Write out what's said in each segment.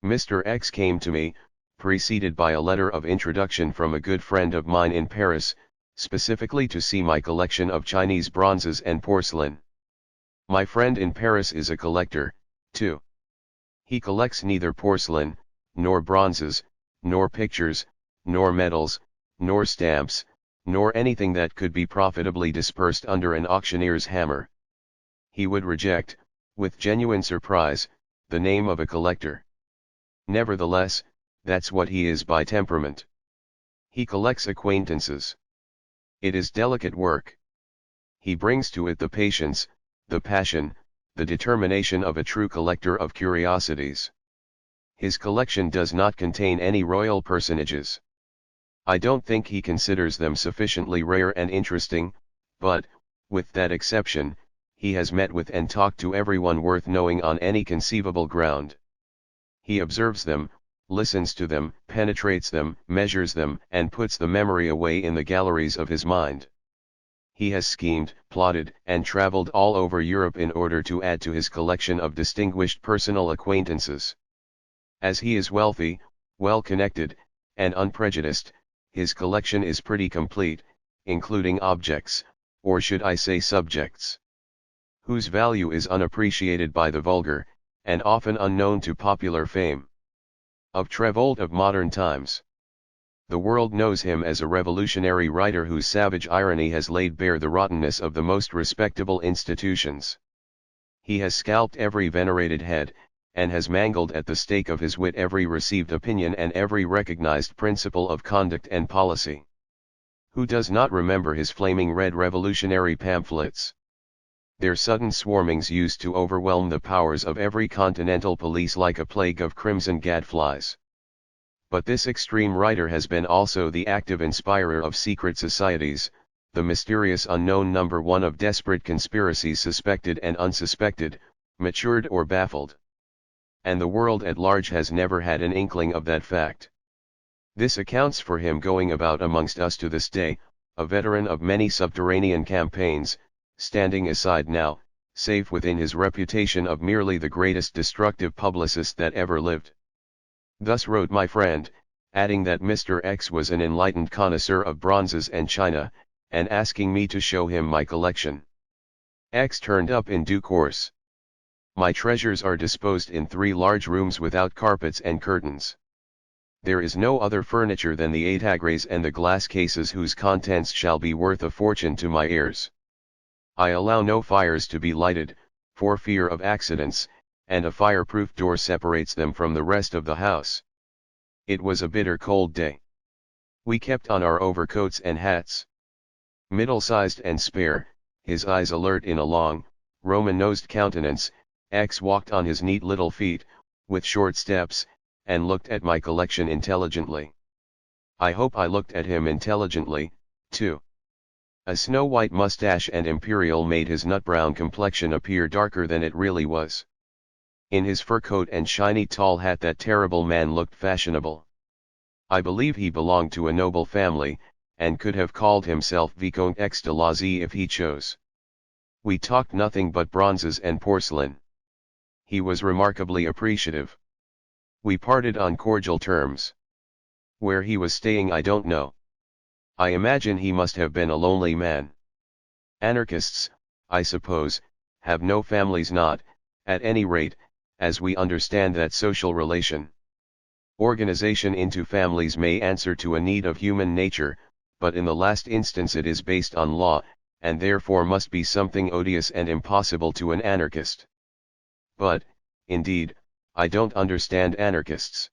Mr. X came to me, preceded by a letter of introduction from a good friend of mine in Paris, specifically to see my collection of Chinese bronzes and porcelain. My friend in Paris is a collector, too. He collects neither porcelain, nor bronzes, nor pictures, nor medals, nor stamps, nor anything that could be profitably dispersed under an auctioneer's hammer. He would reject, with genuine surprise, the name of a collector. Nevertheless, that's what he is by temperament. He collects acquaintances. It is delicate work. He brings to it the patience, the passion, the determination of a true collector of curiosities. His collection does not contain any royal personages. I don't think he considers them sufficiently rare and interesting, but, with that exception, he has met with and talked to everyone worth knowing on any conceivable ground. He observes them, listens to them, penetrates them, measures them, and puts the memory away in the galleries of his mind. He has schemed, plotted, and traveled all over Europe in order to add to his collection of distinguished personal acquaintances. As he is wealthy, well-connected, and unprejudiced, his collection is pretty complete, including objects, or should I say subjects, whose value is unappreciated by the vulgar, and often unknown to popular fame. Of Trevolt of modern times. The world knows him as a revolutionary writer whose savage irony has laid bare the rottenness of the most respectable institutions. He has scalped every venerated head, and has mangled at the stake of his wit every received opinion and every recognized principle of conduct and policy. Who does not remember his flaming red revolutionary pamphlets? Their sudden swarmings used to overwhelm the powers of every continental police like a plague of crimson gadflies. But this extreme writer has been also the active inspirer of secret societies, the mysterious unknown number one of desperate conspiracies suspected and unsuspected, matured or baffled. And the world at large has never had an inkling of that fact. This accounts for him going about amongst us to this day, a veteran of many subterranean campaigns, standing aside now, safe within his reputation of merely the greatest destructive publicist that ever lived. Thus wrote my friend, adding that Mr. X was an enlightened connoisseur of bronzes and china, and asking me to show him my collection. X turned up in due course. My treasures are disposed in 3 large rooms without carpets and curtains. There is no other furniture than the étagres and the glass cases whose contents shall be worth a fortune to my heirs. I allow no fires to be lighted, for fear of accidents, and a fireproof door separates them from the rest of the house. It was a bitter cold day. We kept on our overcoats and hats. Middle-sized and spare, his eyes alert in a long, Roman-nosed countenance, X walked on his neat little feet, with short steps, and looked at my collection intelligently. I hope I looked at him intelligently, too. A snow-white mustache and imperial made his nut-brown complexion appear darker than it really was. In his fur coat and shiny tall hat that terrible man looked fashionable. I believe he belonged to a noble family, and could have called himself Vicomte X de Lazy if he chose. We talked nothing but bronzes and porcelain. He was remarkably appreciative. We parted on cordial terms. Where he was staying I don't know. I imagine he must have been a lonely man. Anarchists, I suppose, have no families, not, at any rate, as we understand that social relation. Organization into families may answer to a need of human nature, but in the last instance it is based on law, and therefore must be something odious and impossible to an anarchist. But, indeed, I don't understand anarchists.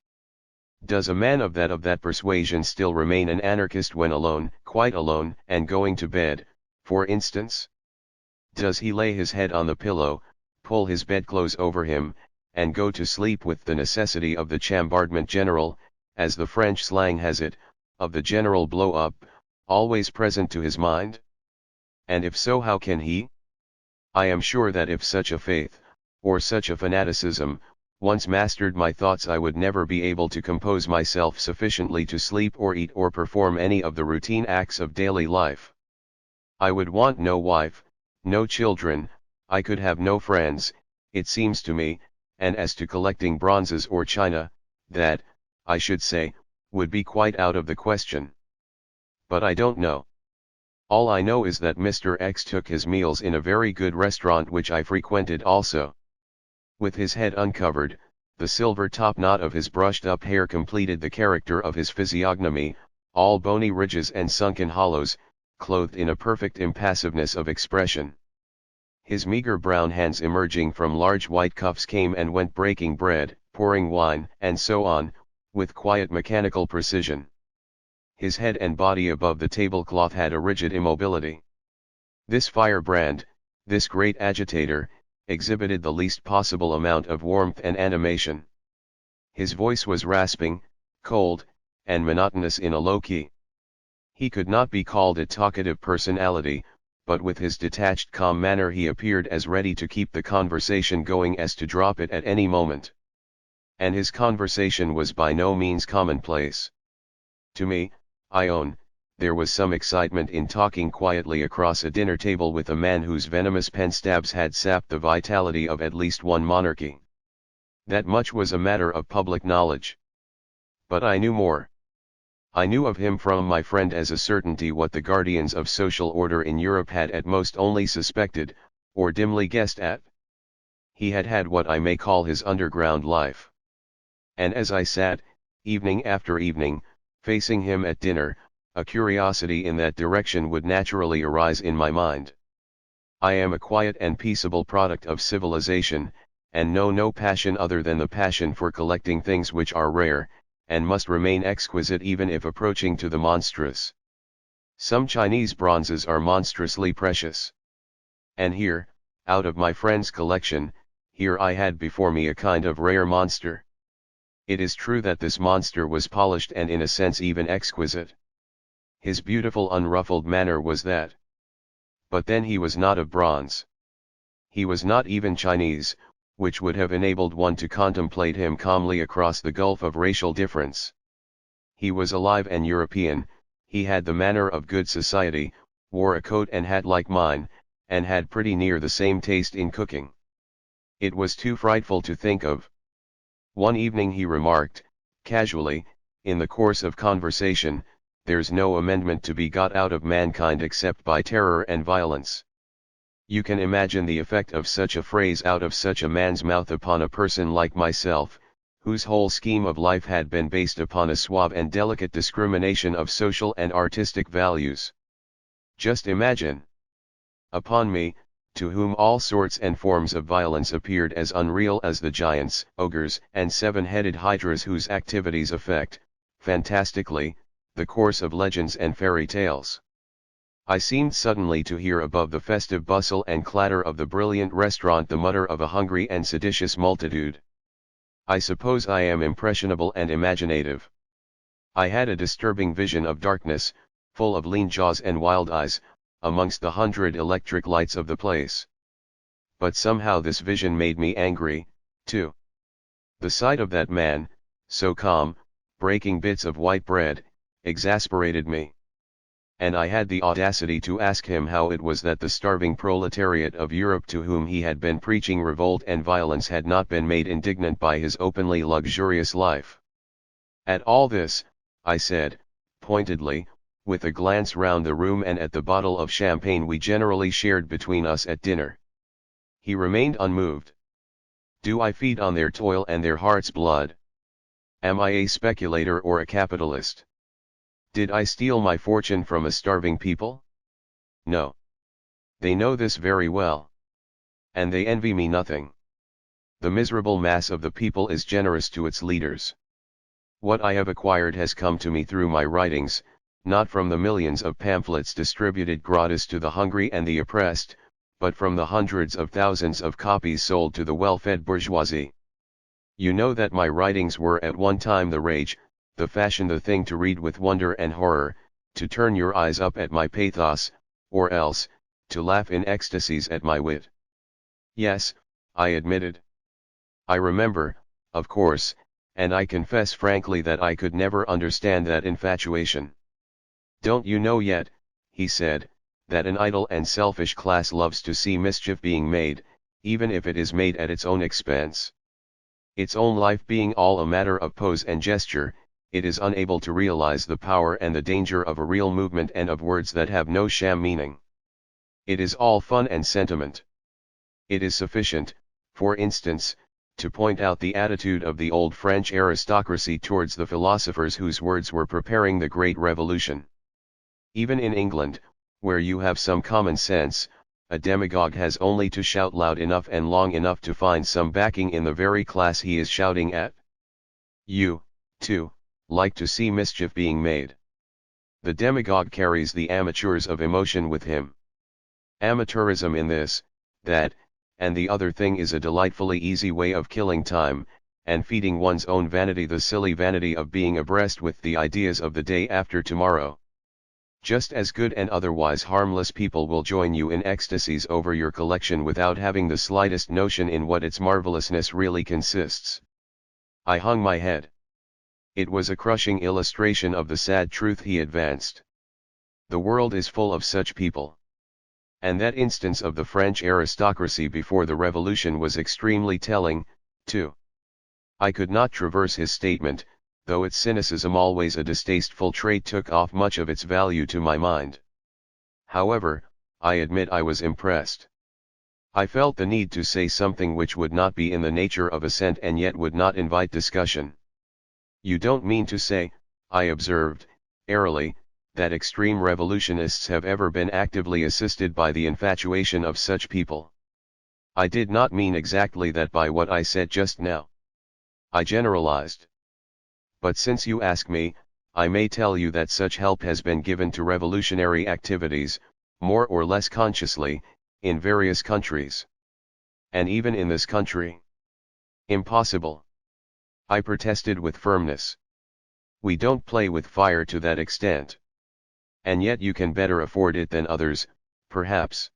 Does a man of that persuasion still remain an anarchist when alone, quite alone, and going to bed, for instance? Does he lay his head on the pillow, pull his bedclothes over him, and go to sleep with the necessity of the chambardement general, as the French slang has it, of the general blow-up, always present to his mind? And if so, how can he? I am sure that if such a faith, or such a fanaticism, once mastered my thoughts, I would never be able to compose myself sufficiently to sleep or eat or perform any of the routine acts of daily life. I would want no wife, no children, I could have no friends, it seems to me, and as to collecting bronzes or china, that, I should say, would be quite out of the question. But I don't know. All I know is that Mr. X took his meals in a very good restaurant which I frequented also. With his head uncovered, the silver top knot of his brushed-up hair completed the character of his physiognomy, all bony ridges and sunken hollows, clothed in a perfect impassiveness of expression. His meager brown hands emerging from large white cups came and went breaking bread, pouring wine, and so on, with quiet mechanical precision. His head and body above the tablecloth had a rigid immobility. This firebrand, this great agitator, exhibited the least possible amount of warmth and animation. His voice was rasping, cold, and monotonous in a low key. He could not be called a talkative personality, but with his detached calm manner he appeared as ready to keep the conversation going as to drop it at any moment. And his conversation was by no means commonplace. To me, I own, there was some excitement in talking quietly across a dinner table with a man whose venomous pen stabs had sapped the vitality of at least one monarchy. That much was a matter of public knowledge. But I knew more. I knew of him from my friend as a certainty what the guardians of social order in Europe had at most only suspected, or dimly guessed at. He had had what I may call his underground life. And as I sat, evening after evening, facing him at dinner, a curiosity in that direction would naturally arise in my mind. I am a quiet and peaceable product of civilization, and know no passion other than the passion for collecting things which are rare, and must remain exquisite even if approaching to the monstrous. Some Chinese bronzes are monstrously precious. And here, out of my friend's collection, here I had before me a kind of rare monster. It is true that this monster was polished and in a sense even exquisite. His beautiful unruffled manner was that. But then he was not of bronze. He was not even Chinese, which would have enabled one to contemplate him calmly across the gulf of racial difference. He was alive and European, he had the manner of good society, wore a coat and hat like mine, and had pretty near the same taste in cooking. It was too frightful to think of. One evening he remarked, casually, in the course of conversation, "There's no amendment to be got out of mankind except by terror and violence." You can imagine the effect of such a phrase out of such a man's mouth upon a person like myself, whose whole scheme of life had been based upon a suave and delicate discrimination of social and artistic values. Just imagine! Upon me, to whom all sorts and forms of violence appeared as unreal as the giants, ogres, and seven-headed hydras whose activities affect, fantastically, the course of legends and fairy tales. I seemed suddenly to hear above the festive bustle and clatter of the brilliant restaurant the mutter of a hungry and seditious multitude. I suppose I am impressionable and imaginative. I had a disturbing vision of darkness, full of lean jaws and wild eyes, amongst the 100 electric lights of the place. But somehow this vision made me angry, too. The sight of that man, so calm, breaking bits of white bread, exasperated me. And I had the audacity to ask him how it was that the starving proletariat of Europe to whom he had been preaching revolt and violence had not been made indignant by his openly luxurious life. At all this, I said, pointedly, with a glance round the room and at the bottle of champagne we generally shared between us at dinner. He remained unmoved. Do I feed on their toil and their heart's blood? Am I a speculator or a capitalist? Did I steal my fortune from a starving people? No. They know this very well. And they envy me nothing. The miserable mass of the people is generous to its leaders. What I have acquired has come to me through my writings, not from the millions of pamphlets distributed gratis to the hungry and the oppressed, but from the hundreds of thousands of copies sold to the well-fed bourgeoisie. You know that my writings were at one time the rage, the fashion, the thing to read with wonder and horror, to turn your eyes up at my pathos, or else, to laugh in ecstasies at my wit. Yes, I admitted. I remember, of course, and I confess frankly that I could never understand that infatuation. Don't you know yet, he said, that an idle and selfish class loves to see mischief being made, even if it is made at its own expense. Its own life being all a matter of pose and gesture, it is unable to realize the power and the danger of a real movement and of words that have no sham meaning. It is all fun and sentiment. It is sufficient, for instance, to point out the attitude of the old French aristocracy towards the philosophers whose words were preparing the Great Revolution. Even in England, where you have some common sense, a demagogue has only to shout loud enough and long enough to find some backing in the very class he is shouting at. You, too, like to see mischief being made. The demagogue carries the amateurs of emotion with him. Amateurism in this, that, and the other thing is a delightfully easy way of killing time, and feeding one's own vanity, the silly vanity of being abreast with the ideas of the day after tomorrow. Just as good and otherwise harmless people will join you in ecstasies over your collection without having the slightest notion in what its marvelousness really consists. I hung my head. It was a crushing illustration of the sad truth he advanced. The world is full of such people. And that instance of the French aristocracy before the Revolution was extremely telling, too. I could not traverse his statement, though its cynicism, always a distasteful trait, took off much of its value to my mind. However, I admit I was impressed. I felt the need to say something which would not be in the nature of assent and yet would not invite discussion. You don't mean to say, I observed, airily, that extreme revolutionists have ever been actively assisted by the infatuation of such people. I did not mean exactly that by what I said just now. I generalized. But since you ask me, I may tell you that such help has been given to revolutionary activities, more or less consciously, in various countries. And even in this country. Impossible. I protested with firmness. We don't play with fire to that extent. And yet you can better afford it than others, perhaps.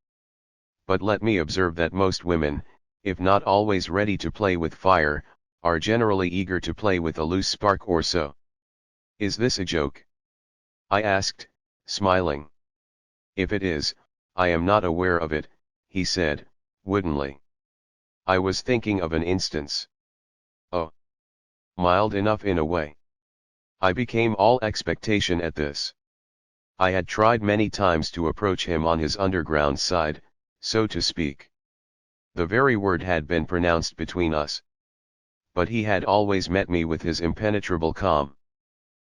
But let me observe that most women, if not always ready to play with fire, are generally eager to play with a loose spark or so. Is this a joke? I asked, smiling. If it is, I am not aware of it, he said, woodenly. I was thinking of an instance. Oh. Mild enough in a way. I became all expectation at this. I had tried many times to approach him on his underground side, so to speak. The very word had been pronounced between us. But he had always met me with his impenetrable calm.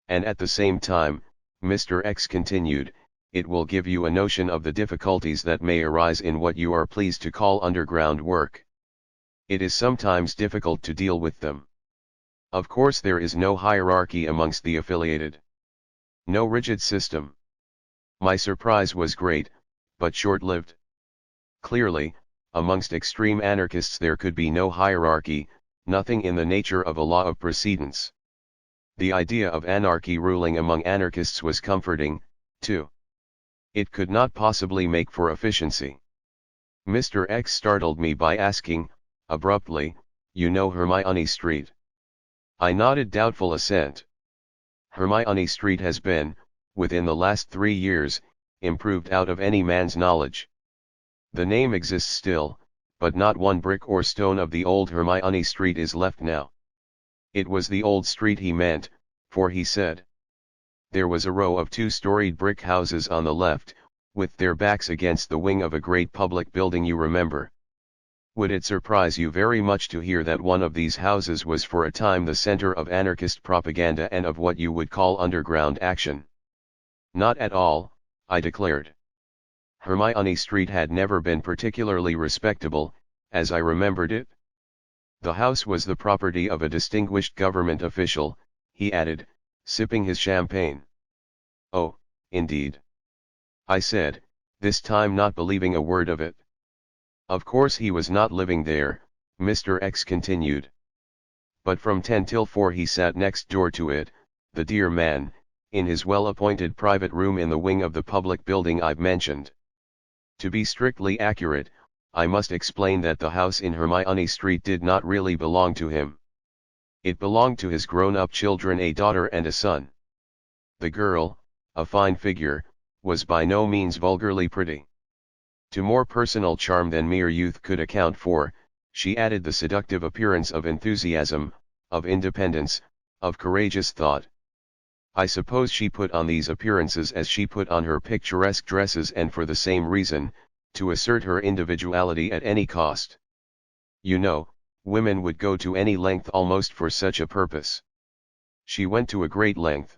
And at the same time, Mr. X continued, it will give you a notion of the difficulties that may arise in what you are pleased to call underground work. It is sometimes difficult to deal with them. Of course there is no hierarchy amongst the affiliated. No rigid system. My surprise was great, but short-lived. Clearly, amongst extreme anarchists there could be no hierarchy, nothing in the nature of a law of precedence. The idea of anarchy ruling among anarchists was comforting, too. It could not possibly make for efficiency. Mr. X startled me by asking, abruptly, you know Hermione Street? I nodded doubtful assent. Hermione Street has been, within the last 3 years, improved out of any man's knowledge. The name exists still, but not one brick or stone of the old Hermione Street is left now. It was the old street he meant, for he said. There was a row of 2-storied brick houses on the left, with their backs against the wing of a great public building, you remember. Would it surprise you very much to hear that one of these houses was for a time the center of anarchist propaganda and of what you would call underground action? Not at all, I declared. Hermione Street had never been particularly respectable, as I remembered it. The house was the property of a distinguished government official, he added, sipping his champagne. Oh, indeed. I said, this time not believing a word of it. Of course he was not living there, Mr. X continued. But from 10 till 4 he sat next door to it, the dear man, in his well-appointed private room in the wing of the public building I've mentioned. To be strictly accurate, I must explain that the house in Hermione Street did not really belong to him. It belonged to his grown-up children, a daughter and a son. The girl, a fine figure, was by no means vulgarly pretty. To more personal charm than mere youth could account for, She added the seductive appearance of enthusiasm, of independence, of courageous thought. I suppose she put on these appearances as she put on her picturesque dresses, and for the same reason, to assert her individuality at any cost. You know, women would go to any length almost for such a purpose. She went to a great length.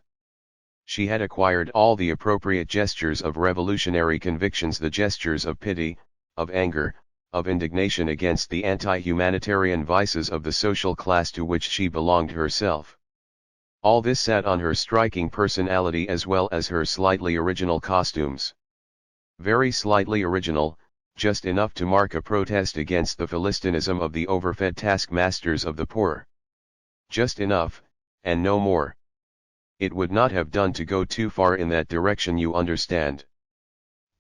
She had acquired all the appropriate gestures of revolutionary convictions, the gestures of pity, of anger, of indignation against the anti-humanitarian vices of the social class to which she belonged herself. All this sat on her striking personality as well as her slightly original costumes. Very slightly original, just enough to mark a protest against the philistinism of the overfed taskmasters of the poor. Just enough, and no more. It would not have done to go too far in that direction, you understand.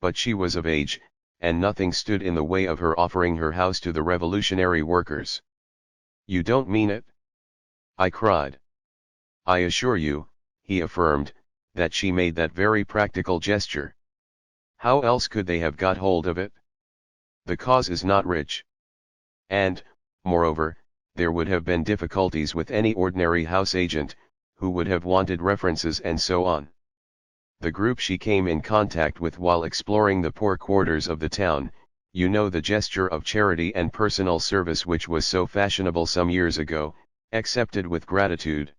But she was of age, and nothing stood in the way of her offering her house to the revolutionary workers. You don't mean it? I cried. I assure you, he affirmed, that she made that very practical gesture. How else could they have got hold of it? The cause is not rich. And, moreover, there would have been difficulties with any ordinary house agent, who would have wanted references and so on. The group she came in contact with while exploring the poor quarters of the town, you know, the gesture of charity and personal service which was so fashionable some years ago, accepted with gratitude.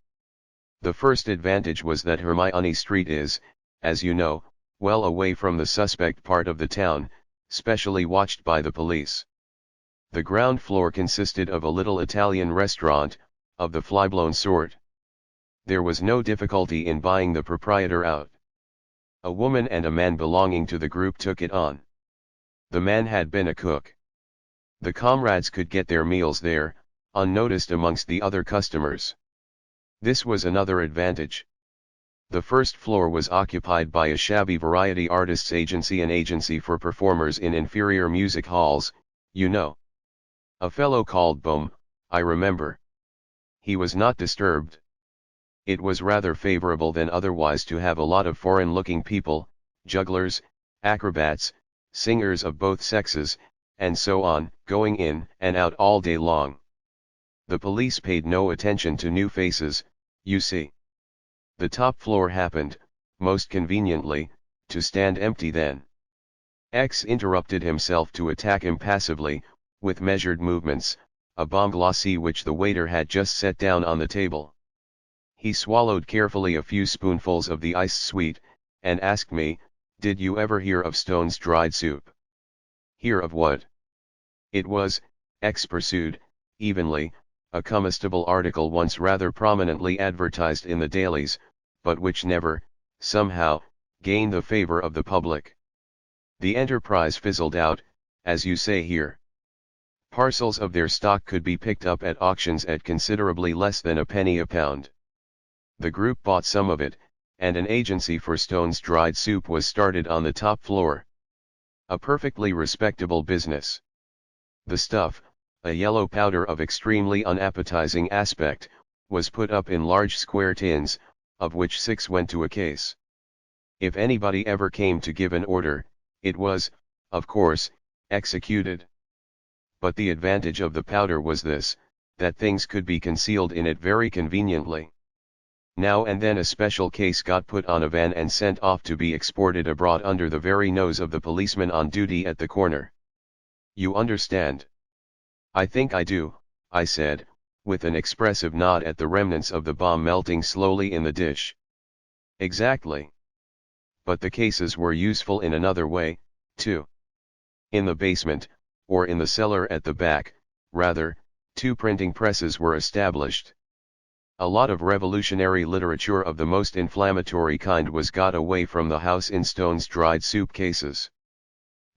The first advantage was that Hermione Street is, as you know, well away from the suspect part of the town, specially watched by the police. The ground floor consisted of a little Italian restaurant, of the flyblown sort. There was no difficulty in buying the proprietor out. A woman and a man belonging to the group took it on. The man had been a cook. The comrades could get their meals there, unnoticed amongst the other customers. This was another advantage. The first floor was occupied by a shabby variety artists' agency, an agency for performers in inferior music halls, you know. A fellow called Bohm, I remember. He was not disturbed. It was rather favorable than otherwise to have a lot of foreign-looking people, jugglers, acrobats, singers of both sexes, and so on, going in and out all day long. The police paid no attention to new faces, you see. The top floor happened, most conveniently, to stand empty then. X interrupted himself to attack impassively, with measured movements, a bombe glacée which the waiter had just set down on the table. He swallowed carefully a few spoonfuls of the iced sweet, and asked me, "Did you ever hear of Stone's dried soup?" "Hear of what?" "It was," X pursued, evenly, "a comestible article once rather prominently advertised in the dailies, but which never, somehow, gained the favor of the public. The enterprise fizzled out, as you say here. Parcels of their stock could be picked up at auctions at considerably less than a penny a pound. The group bought some of it, and an agency for Stone's dried soup was started on the top floor. A perfectly respectable business. The stuff, a yellow powder of extremely unappetizing aspect, was put up in large square tins, of which 6 went to a case. If anybody ever came to give an order, it was, of course, executed. But the advantage of the powder was this, that things could be concealed in it very conveniently. Now and then a special case got put on a van and sent off to be exported abroad under the very nose of the policeman on duty at the corner. You understand? "I think I do," I said, with an expressive nod at the remnants of the bomb melting slowly in the dish. "Exactly. But the cases were useful in another way, too. In the basement, or in the cellar at the back, rather, 2 printing presses were established. A lot of revolutionary literature of the most inflammatory kind was got away from the house in Stone's dried soup cases.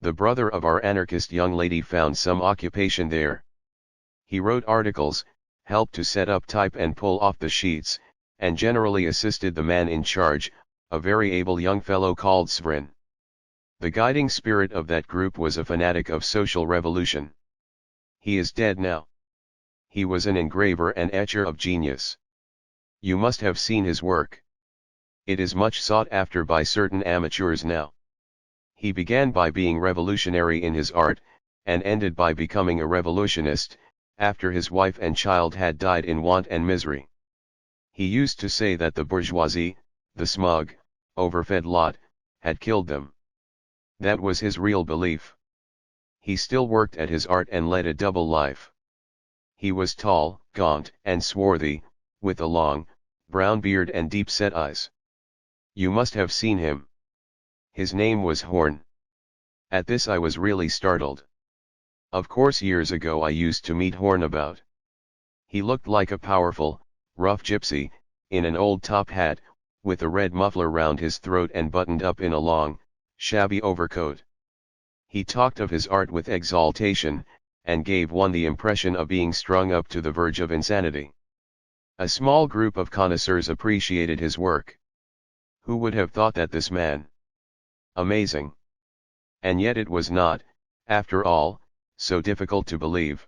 The brother of our anarchist young lady found some occupation there. He wrote articles, helped to set up type and pull off the sheets, and generally assisted the man in charge, a very able young fellow called Svrin. The guiding spirit of that group was a fanatic of social revolution. He is dead now. He was an engraver and etcher of genius. You must have seen his work. It is much sought after by certain amateurs now. He began by being revolutionary in his art, and ended by becoming a revolutionist, after his wife and child had died in want and misery. He used to say that the bourgeoisie, the smug, overfed lot, had killed them. That was his real belief. He still worked at his art and led a double life. He was tall, gaunt, and swarthy, with a long, brown beard and deep-set eyes. You must have seen him. His name was Horn. At this I was really startled. Of course years ago I used to meet Horn about. He looked like a powerful, rough gypsy, in an old top hat, with a red muffler round his throat and buttoned up in a long, shabby overcoat. He talked of his art with exaltation, and gave one the impression of being strung up to the verge of insanity. A small group of connoisseurs appreciated his work. Who would have thought that this man? Amazing. And yet it was not, after all, so difficult to believe.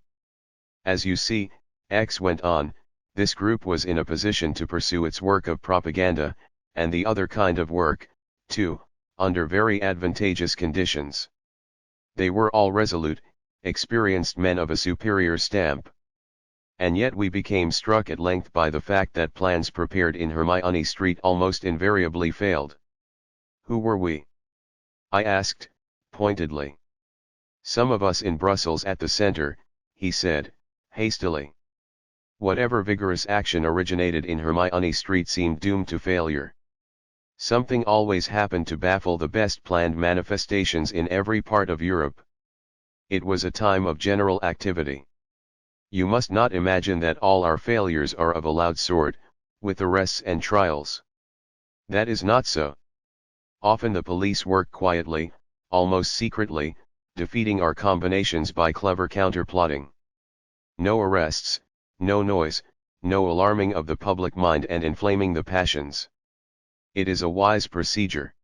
As you see, X went on, this group was in a position to pursue its work of propaganda, and the other kind of work, too, under very advantageous conditions. They were all resolute, experienced men of a superior stamp. And yet we became struck at length by the fact that plans prepared in Hermione Street almost invariably failed. Who were we? I asked, pointedly. Some of us in Brussels at the center, he said, hastily. Whatever vigorous action originated in Hermione Street seemed doomed to failure. Something always happened to baffle the best planned manifestations in every part of Europe. It was a time of general activity. You must not imagine that all our failures are of a loud sort, with arrests and trials. That is not so. Often the police work quietly, almost secretly, defeating our combinations by clever counterplotting. No arrests, no noise, no alarming of the public mind and inflaming the passions. It is a wise procedure.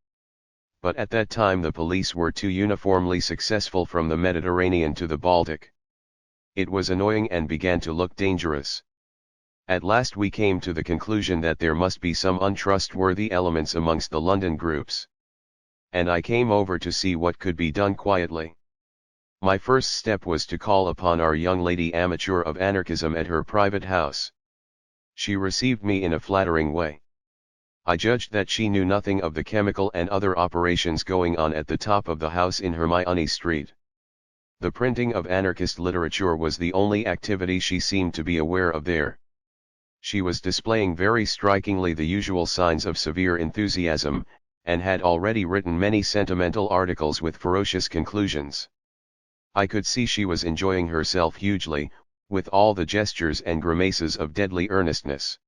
But at that time the police were too uniformly successful from the Mediterranean to the Baltic. It was annoying and began to look dangerous. At last we came to the conclusion that there must be some untrustworthy elements amongst the London groups. And I came over to see what could be done quietly. My first step was to call upon our young lady amateur of anarchism at her private house. She received me in a flattering way. I judged that she knew nothing of the chemical and other operations going on at the top of the house in Hermione Street. The printing of anarchist literature was the only activity she seemed to be aware of there. She was displaying very strikingly the usual signs of severe enthusiasm, and had already written many sentimental articles with ferocious conclusions. I could see she was enjoying herself hugely, with all the gestures and grimaces of deadly earnestness.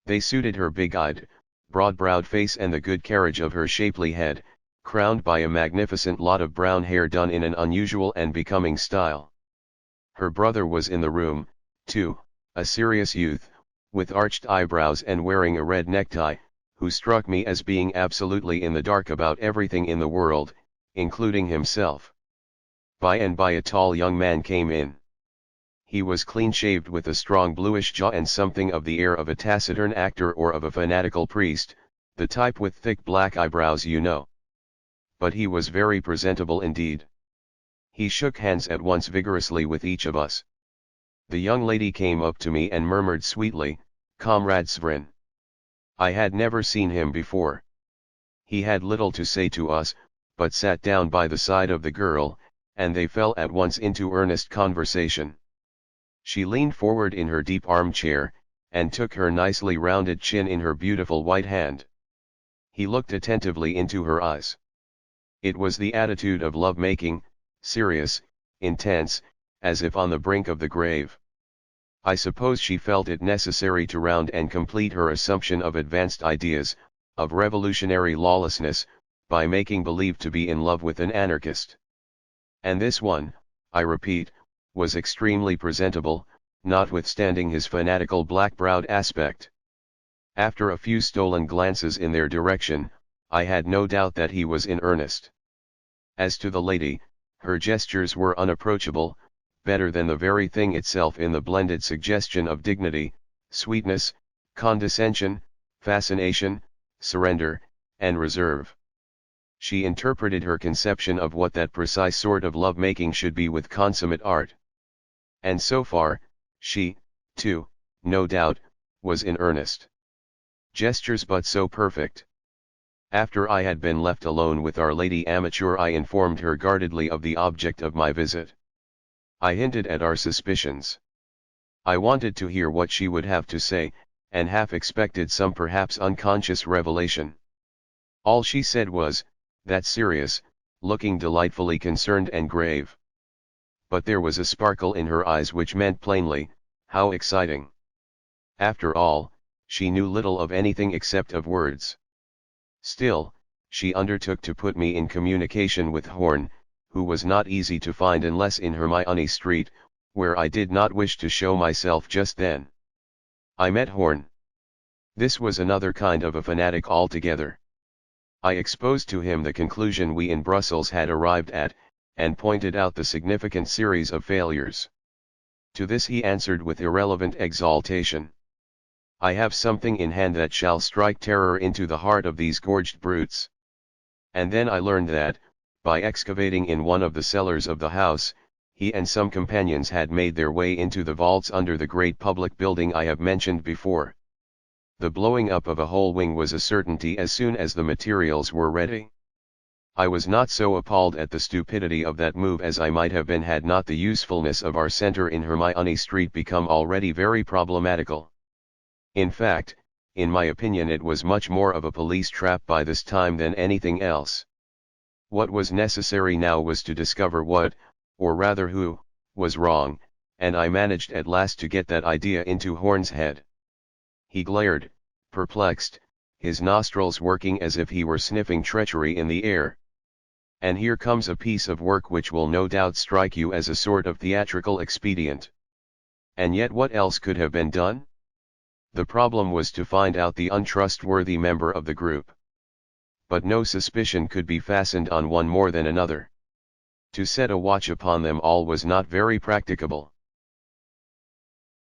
They suited her big-eyed, broad-browed face and the good carriage of her shapely head, crowned by a magnificent lot of brown hair done in an unusual and becoming style. Her brother was in the room, too, a serious youth, with arched eyebrows and wearing a red necktie, who struck me as being absolutely in the dark about everything in the world, including himself. By and by a tall young man came in. He was clean-shaved with a strong bluish jaw and something of the air of a taciturn actor or of a fanatical priest, the type with thick black eyebrows, you know. But he was very presentable indeed. He shook hands at once vigorously with each of us. The young lady came up to me and murmured sweetly, "Comrade Svrin." I had never seen him before. He had little to say to us, but sat down by the side of the girl, and they fell at once into earnest conversation. She leaned forward in her deep armchair, and took her nicely rounded chin in her beautiful white hand. He looked attentively into her eyes. It was the attitude of love-making, serious, intense, as if on the brink of the grave. I suppose she felt it necessary to round and complete her assumption of advanced ideas, of revolutionary lawlessness, by making believe to be in love with an anarchist. And this one, I repeat, was extremely presentable, notwithstanding his fanatical black-browed aspect. After a few stolen glances in their direction, I had no doubt that he was in earnest. As to the lady, her gestures were unapproachable, better than the very thing itself in the blended suggestion of dignity, sweetness, condescension, fascination, surrender, and reserve. She interpreted her conception of what that precise sort of love-making should be with consummate art. And so far, she, too, no doubt, was in earnest. Gestures but so perfect. After I had been left alone with our lady amateur, I informed her guardedly of the object of my visit. I hinted at our suspicions. I wanted to hear what she would have to say, and half expected some perhaps unconscious revelation. All she said was, "That's serious," looking delightfully concerned and grave. But there was a sparkle in her eyes which meant plainly, how exciting. After all, she knew little of anything except of words. Still, she undertook to put me in communication with Horn, who was not easy to find unless in Hermione Street, where I did not wish to show myself just then. I met Horn. This was another kind of a fanatic altogether. I exposed to him the conclusion we in Brussels had arrived at, and pointed out the significant series of failures. To this he answered with irrelevant exaltation. "I have something in hand that shall strike terror into the heart of these gorged brutes." And then I learned that, by excavating in one of the cellars of the house, he and some companions had made their way into the vaults under the great public building I have mentioned before. The blowing up of a whole wing was a certainty as soon as the materials were ready. I was not so appalled at the stupidity of that move as I might have been had not the usefulness of our center in Hermione Street become already very problematical. In fact, in my opinion it was much more of a police trap by this time than anything else. What was necessary now was to discover what, or rather who, was wrong, and I managed at last to get that idea into Horn's head. He glared, perplexed, his nostrils working as if he were sniffing treachery in the air. "And here comes a piece of work which will no doubt strike you as a sort of theatrical expedient. And yet what else could have been done? The problem was to find out the untrustworthy member of the group. But no suspicion could be fastened on one more than another. To set a watch upon them all was not very practicable."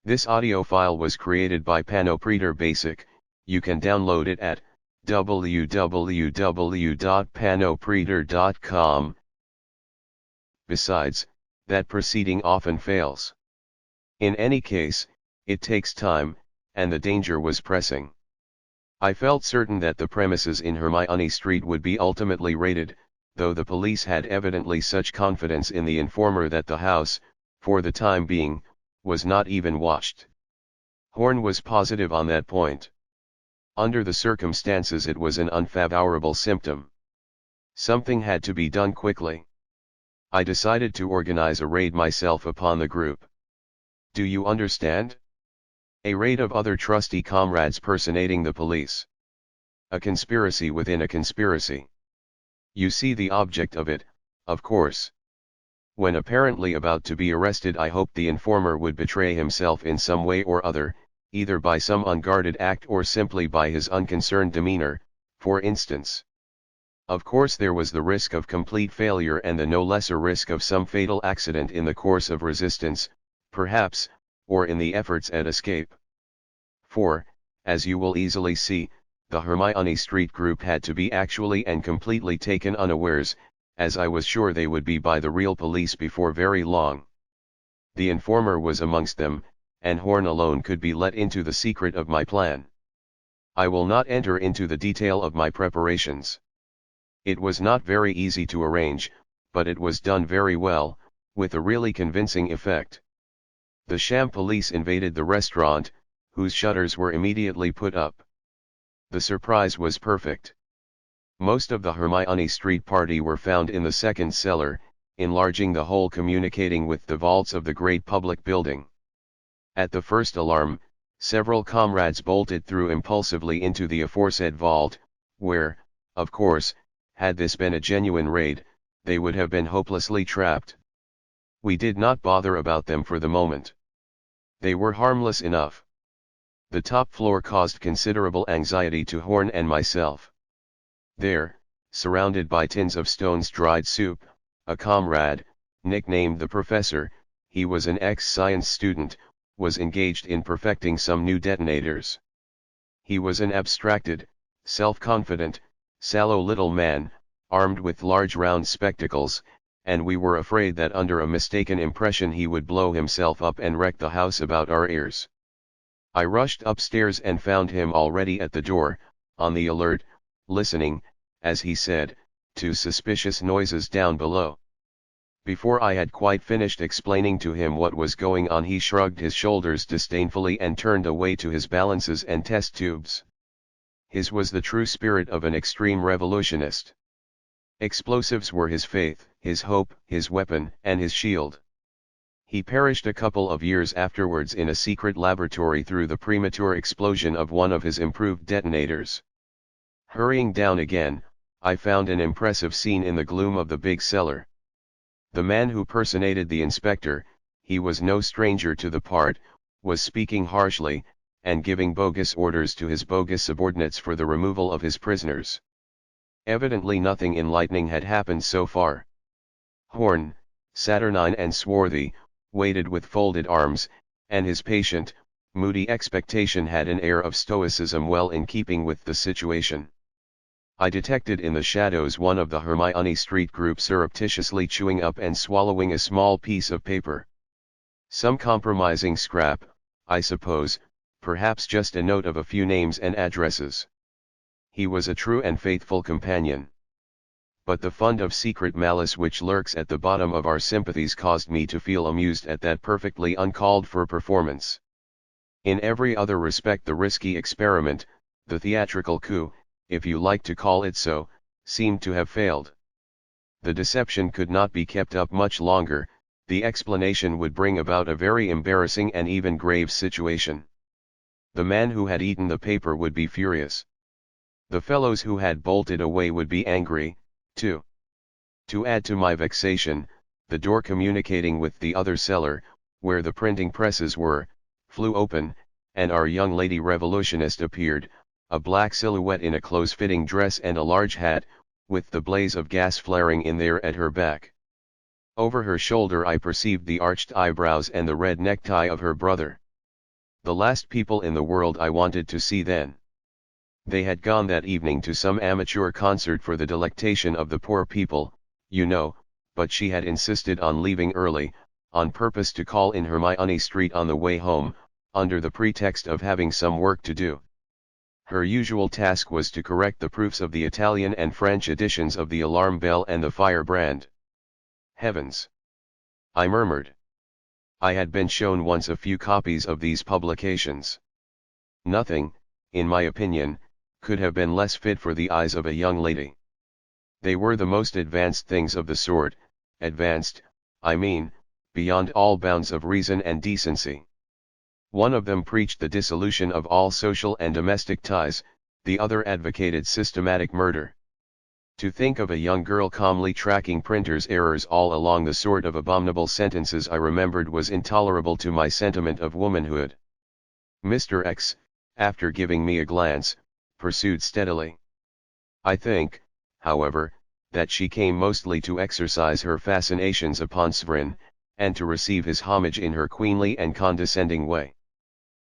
This audio file was created by Panopreter Basic. You can download it at www.panopreter.com. Besides, that proceeding often fails. In any case, it takes time, and the danger was pressing. I felt certain that the premises in Hermione Street would be ultimately raided, though the police had evidently such confidence in the informer that the house, for the time being, was not even watched. Horn was positive on that point. Under the circumstances it was an unfavorable symptom. Something had to be done quickly. I decided to organize a raid myself upon the group. Do you understand? A raid of other trusty comrades personating the police. A conspiracy within a conspiracy. You see the object of it, of course. When apparently about to be arrested, I hoped the informer would betray himself in some way or other, either by some unguarded act or simply by his unconcerned demeanor, for instance. Of course there was the risk of complete failure and the no lesser risk of some fatal accident in the course of resistance, perhaps, or in the efforts at escape. For, as you will easily see, the Hermione Street group had to be actually and completely taken unawares, as I was sure they would be by the real police before very long. The informer was amongst them, and Horn alone could be let into the secret of my plan. I will not enter into the detail of my preparations. It was not very easy to arrange, but it was done very well, with a really convincing effect. The sham police invaded the restaurant, whose shutters were immediately put up. The surprise was perfect. Most of the Hermione Street party were found in the second cellar, enlarging the hole communicating with the vaults of the great public building. At the first alarm, several comrades bolted through impulsively into the aforesaid vault, where, of course, had this been a genuine raid, they would have been hopelessly trapped. We did not bother about them for the moment. They were harmless enough. The top floor caused considerable anxiety to Horn and myself. There, surrounded by tins of Stone's dried soup, a comrade, nicknamed the Professor, he was an ex-science student, was engaged in perfecting some new detonators. He was an abstracted, self-confident, sallow little man, armed with large round spectacles, and we were afraid that under a mistaken impression he would blow himself up and wreck the house about our ears. I rushed upstairs and found him already at the door, on the alert, listening, as he said, to suspicious noises down below. Before I had quite finished explaining to him what was going on, he shrugged his shoulders disdainfully and turned away to his balances and test tubes. His was the true spirit of an extreme revolutionist. Explosives were his faith, his hope, his weapon, and his shield. He perished a couple of years afterwards in a secret laboratory through the premature explosion of one of his improved detonators. Hurrying down again, I found an impressive scene in the gloom of the big cellar. The man who personated the inspector, he was no stranger to the part, was speaking harshly, and giving bogus orders to his bogus subordinates for the removal of his prisoners. Evidently nothing enlightening had happened so far. Horn, saturnine and swarthy, waited with folded arms, and his patient, moody expectation had an air of stoicism well in keeping with the situation. I detected in the shadows one of the Hermione Street group surreptitiously chewing up and swallowing a small piece of paper. Some compromising scrap, I suppose, perhaps just a note of a few names and addresses. He was a true and faithful companion. But the fund of secret malice which lurks at the bottom of our sympathies caused me to feel amused at that perfectly uncalled-for performance. In every other respect the risky experiment, the theatrical coup, if you like to call it so, seemed to have failed. The deception could not be kept up much longer, the explanation would bring about a very embarrassing and even grave situation. The man who had eaten the paper would be furious. The fellows who had bolted away would be angry, too. To add to my vexation, the door communicating with the other cellar, where the printing presses were, flew open, and our young lady revolutionist appeared, a black silhouette in a close-fitting dress and a large hat, with the blaze of gas flaring in there at her back. Over her shoulder I perceived the arched eyebrows and the red necktie of her brother. The last people in the world I wanted to see then. They had gone that evening to some amateur concert for the delectation of the poor people, you know, but she had insisted on leaving early, on purpose to call in Hermione Street on the way home, under the pretext of having some work to do. Her usual task was to correct the proofs of the Italian and French editions of the alarm bell and the firebrand. Heavens! I murmured. I had been shown once a few copies of these publications. Nothing, in my opinion, could have been less fit for the eyes of a young lady. They were the most advanced things of the sort, advanced, I mean, beyond all bounds of reason and decency. One of them preached the dissolution of all social and domestic ties, the other advocated systematic murder. To think of a young girl calmly tracking printers' errors all along the sort of abominable sentences I remembered was intolerable to my sentiment of womanhood. Mr. X, after giving me a glance, pursued steadily. I think, however, that she came mostly to exercise her fascinations upon Svrin, and to receive his homage in her queenly and condescending way.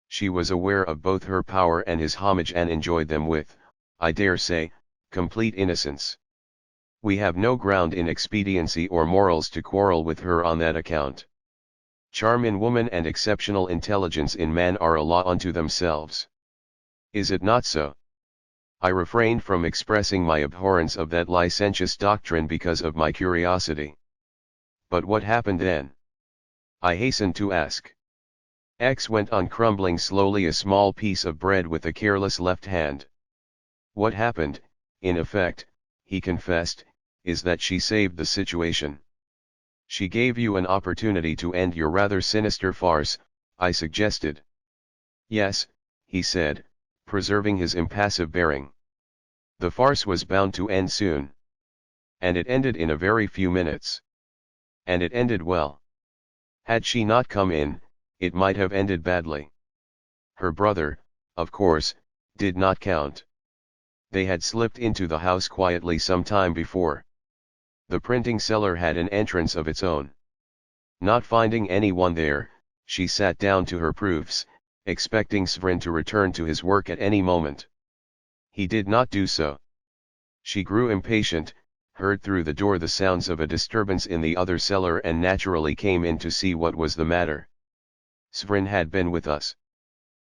She was aware of both her power and his homage and enjoyed them with, I dare say, complete innocence. We have no ground in expediency or morals to quarrel with her on that account. Charm in woman and exceptional intelligence in man are a law unto themselves. Is it not so? I refrained from expressing my abhorrence of that licentious doctrine because of my curiosity. But what happened then? I hastened to ask. X went on crumbling slowly a small piece of bread with a careless left hand. What happened, in effect, he confessed, is that she saved the situation. She gave you an opportunity to end your rather sinister farce, I suggested. Yes, he said, preserving his impassive bearing. The farce was bound to end soon. And it ended in a very few minutes. And it ended well. Had she not come in, it might have ended badly. Her brother, of course, did not count. They had slipped into the house quietly some time before. The printing cellar had an entrance of its own. Not finding anyone there, she sat down to her proofs, expecting Svrin to return to his work at any moment. He did not do so. She grew impatient, heard through the door the sounds of a disturbance in the other cellar and naturally came in to see what was the matter. Svrin had been with us.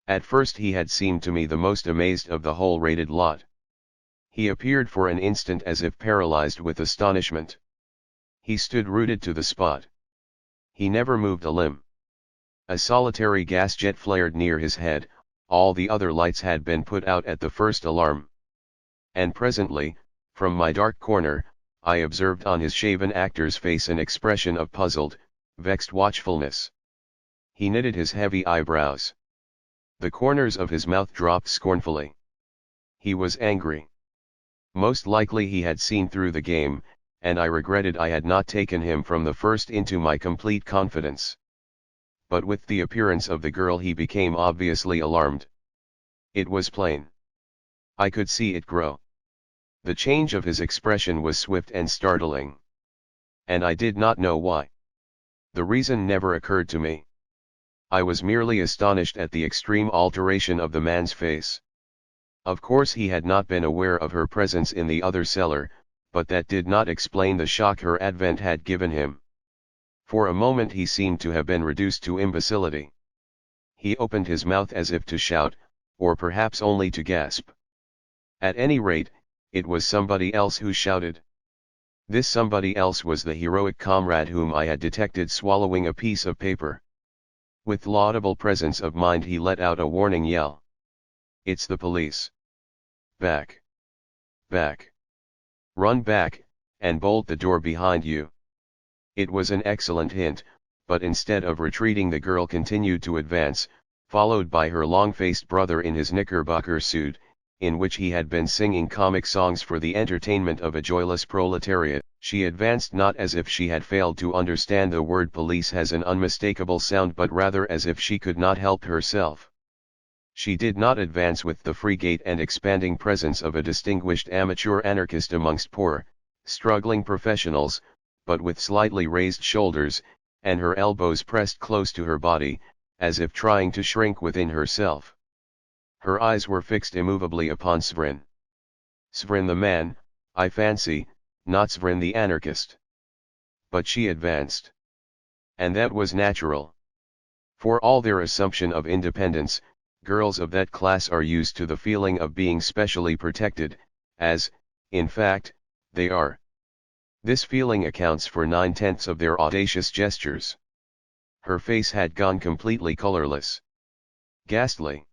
At first he had seemed to me the most amazed of the whole raided lot. He appeared for an instant as if paralyzed with astonishment. He stood rooted to the spot. He never moved a limb. A solitary gas jet flared near his head, all the other lights had been put out at the first alarm. And presently, from my dark corner, I observed on his shaven actor's face an expression of puzzled, vexed watchfulness. He knitted his heavy eyebrows. The corners of his mouth dropped scornfully. He was angry. Most likely he had seen through the game, and I regretted I had not taken him from the first into my complete confidence. But with the appearance of the girl he became obviously alarmed. It was plain. I could see it grow. The change of his expression was swift and startling. And I did not know why. The reason never occurred to me. I was merely astonished at the extreme alteration of the man's face. Of course he had not been aware of her presence in the other cellar, but that did not explain the shock her advent had given him. For a moment he seemed to have been reduced to imbecility. He opened his mouth as if to shout, or perhaps only to gasp. At any rate, it was somebody else who shouted. This somebody else was the heroic Conrad whom I had detected swallowing a piece of paper. With laudable presence of mind he let out a warning yell. "It's the police. Back. Back. Run back, and bolt the door behind you." It was an excellent hint, but instead of retreating the girl continued to advance, followed by her long-faced brother in his knickerbocker suit, in which he had been singing comic songs for the entertainment of a joyless proletariat. She advanced not as if she had failed to understand the word police has an unmistakable sound, but rather as if she could not help herself. She did not advance with the free gait and expanding presence of a distinguished amateur anarchist amongst poor, struggling professionals, but with slightly raised shoulders, and her elbows pressed close to her body, as if trying to shrink within herself. Her eyes were fixed immovably upon Svrin. Svrin the man, I fancy, not Svrin the anarchist. But she advanced. And that was natural. For all their assumption of independence, girls of that class are used to the feeling of being specially protected, as, in fact, they are. This feeling accounts for 9/10 of their audacious gestures. Her face had gone completely colorless. Ghastly.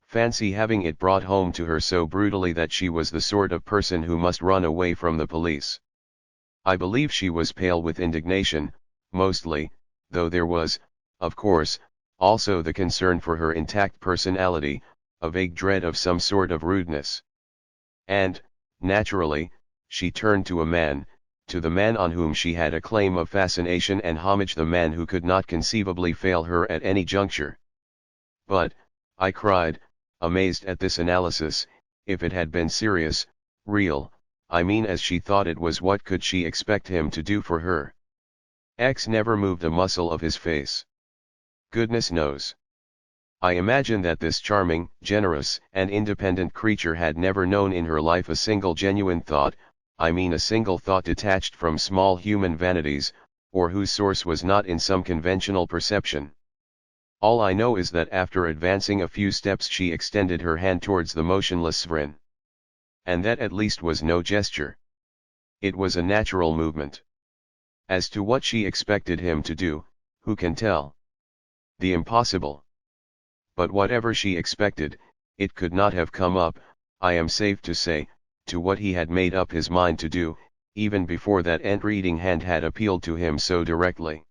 Fancy having it brought home to her so brutally that she was the sort of person who must run away from the police. I believe she was pale with indignation, mostly, though there was, of course, also the concern for her intact personality, a vague dread of some sort of rudeness. And, naturally, she turned to a man, to the man on whom she had a claim of fascination and homage, the man who could not conceivably fail her at any juncture. But, I cried, amazed at this analysis, if it had been serious, real, I mean as she thought it was, what could she expect him to do for her? X never moved a muscle of his face. Goodness knows. I imagine that this charming, generous, and independent creature had never known in her life a single genuine thought, I mean a single thought detached from small human vanities, or whose source was not in some conventional perception. All I know is that after advancing a few steps she extended her hand towards the motionless Svrin. And that at least was no gesture. It was a natural movement. As to what she expected him to do, who can tell? The impossible. But whatever she expected, it could not have come up, I am safe to say, to what he had made up his mind to do, even before that entreating hand had appealed to him so directly.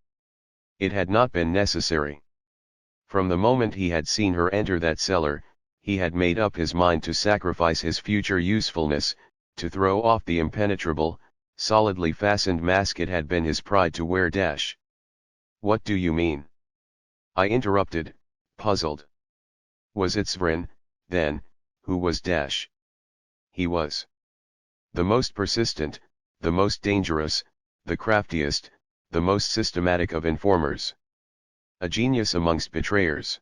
It had not been necessary. From the moment he had seen her enter that cellar, he had made up his mind to sacrifice his future usefulness, to throw off the impenetrable, solidly fastened mask it had been his pride to wear. What do you mean? I interrupted, puzzled. Was it Svrin, then, who was He was the most persistent, the most dangerous, the craftiest, the most systematic of informers. A genius amongst betrayers.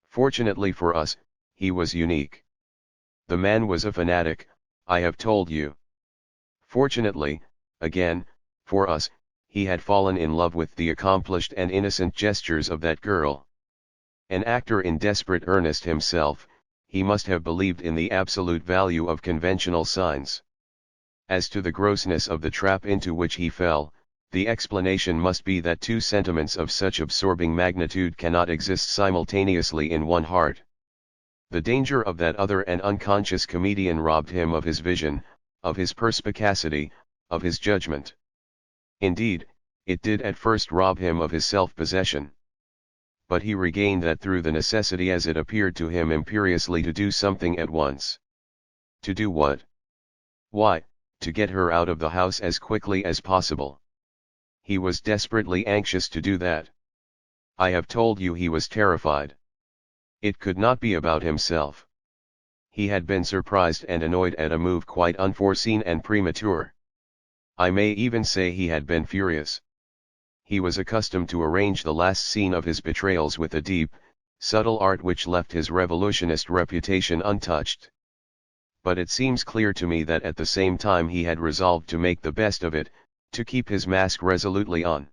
Fortunately for us, he was unique. The man was a fanatic, I have told you. Fortunately, again, for us, he had fallen in love with the accomplished and innocent gestures of that girl. An actor in desperate earnest himself, he must have believed in the absolute value of conventional signs. As to the grossness of the trap into which he fell, the explanation must be that two sentiments of such absorbing magnitude cannot exist simultaneously in one heart. The danger of that other and unconscious comedian robbed him of his vision, of his perspicacity, of his judgment. Indeed, it did at first rob him of his self-possession. But he regained that through the necessity, as it appeared to him imperiously, to do something at once. To do what? Why, to get her out of the house as quickly as possible. He was desperately anxious to do that. I have told you he was terrified. It could not be about himself. He had been surprised and annoyed at a move quite unforeseen and premature. I may even say he had been furious. He was accustomed to arrange the last scene of his betrayals with a deep, subtle art which left his revolutionist reputation untouched. But it seems clear to me that at the same time he had resolved to make the best of it, to keep his mask resolutely on.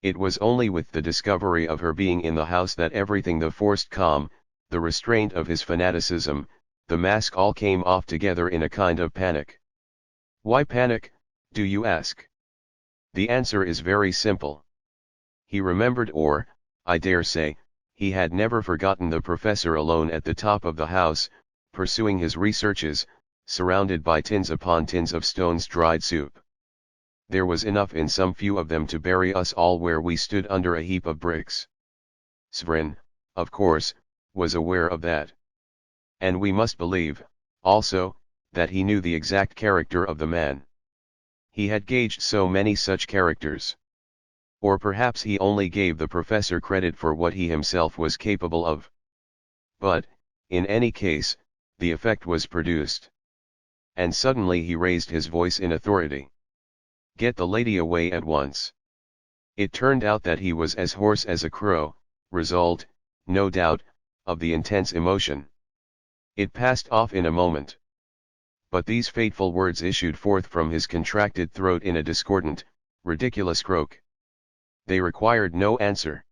It was only with the discovery of her being in the house that everything, the forced calm, the restraint of his fanaticism, the mask, all came off together in a kind of panic. Why panic, do you ask? The answer is very simple. He remembered, or, I dare say, he had never forgotten the professor alone at the top of the house, pursuing his researches, surrounded by tins upon tins of Stone's dried soup. There was enough in some few of them to bury us all where we stood under a heap of bricks. Svrin, of course, was aware of that. And we must believe, also, that he knew the exact character of the man. He had gauged so many such characters. Or perhaps he only gave the professor credit for what he himself was capable of. But, in any case, the effect was produced. And suddenly he raised his voice in authority. Get the lady away at once. It turned out that he was as hoarse as a crow, result, no doubt, of the intense emotion. It passed off in a moment. But these fateful words issued forth from his contracted throat in a discordant, ridiculous croak. They required no answer.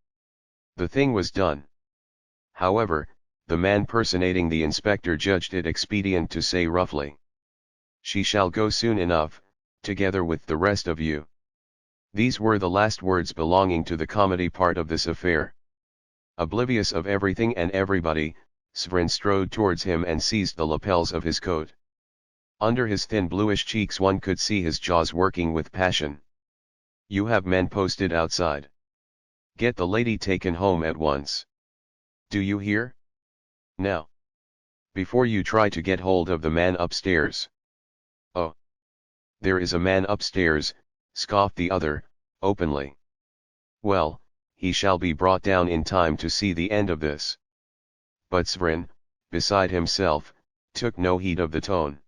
The thing was done. However, the man personating the inspector judged it expedient to say roughly, "She shall go soon enough, together with the rest of you." These were the last words belonging to the comedy part of this affair. Oblivious of everything and everybody, Svrin strode towards him and seized the lapels of his coat. Under his thin bluish cheeks one could see his jaws working with passion. "You have men posted outside. Get the lady taken home at once. Do you hear? Now. Before you try to get hold of the man upstairs." "Oh. There is a man upstairs," scoffed the other, openly. "Well, he shall be brought down in time to see the end of this." But Svrin, beside himself, took no heed of the tone.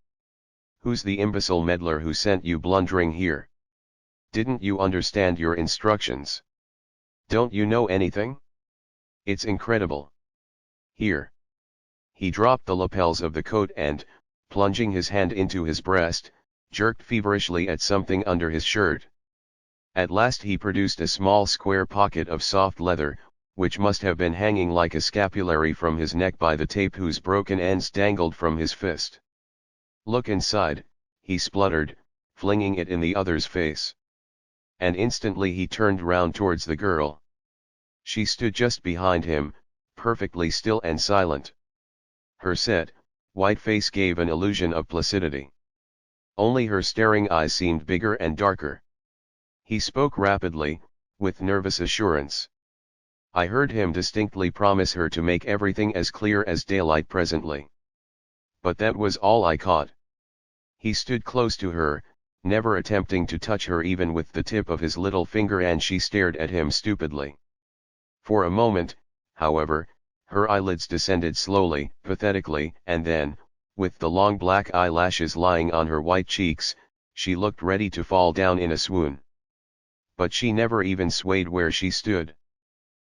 "Who's the imbecile meddler who sent you blundering here? Didn't you understand your instructions? Don't you know anything? It's incredible. Here." He dropped the lapels of the coat and, plunging his hand into his breast, jerked feverishly at something under his shirt. At last he produced a small square pocket of soft leather, which must have been hanging like a scapulary from his neck by the tape whose broken ends dangled from his fist. "Look inside," he spluttered, flinging it in the other's face. And instantly he turned round towards the girl. She stood just behind him, perfectly still and silent. Her set, white face gave an illusion of placidity. Only her staring eyes seemed bigger and darker. He spoke rapidly, with nervous assurance. I heard him distinctly promise her to make everything as clear as daylight presently. But that was all I caught. He stood close to her, never attempting to touch her even with the tip of his little finger, and she stared at him stupidly. For a moment, however, her eyelids descended slowly, pathetically, and then, with the long black eyelashes lying on her white cheeks, she looked ready to fall down in a swoon. But she never even swayed where she stood.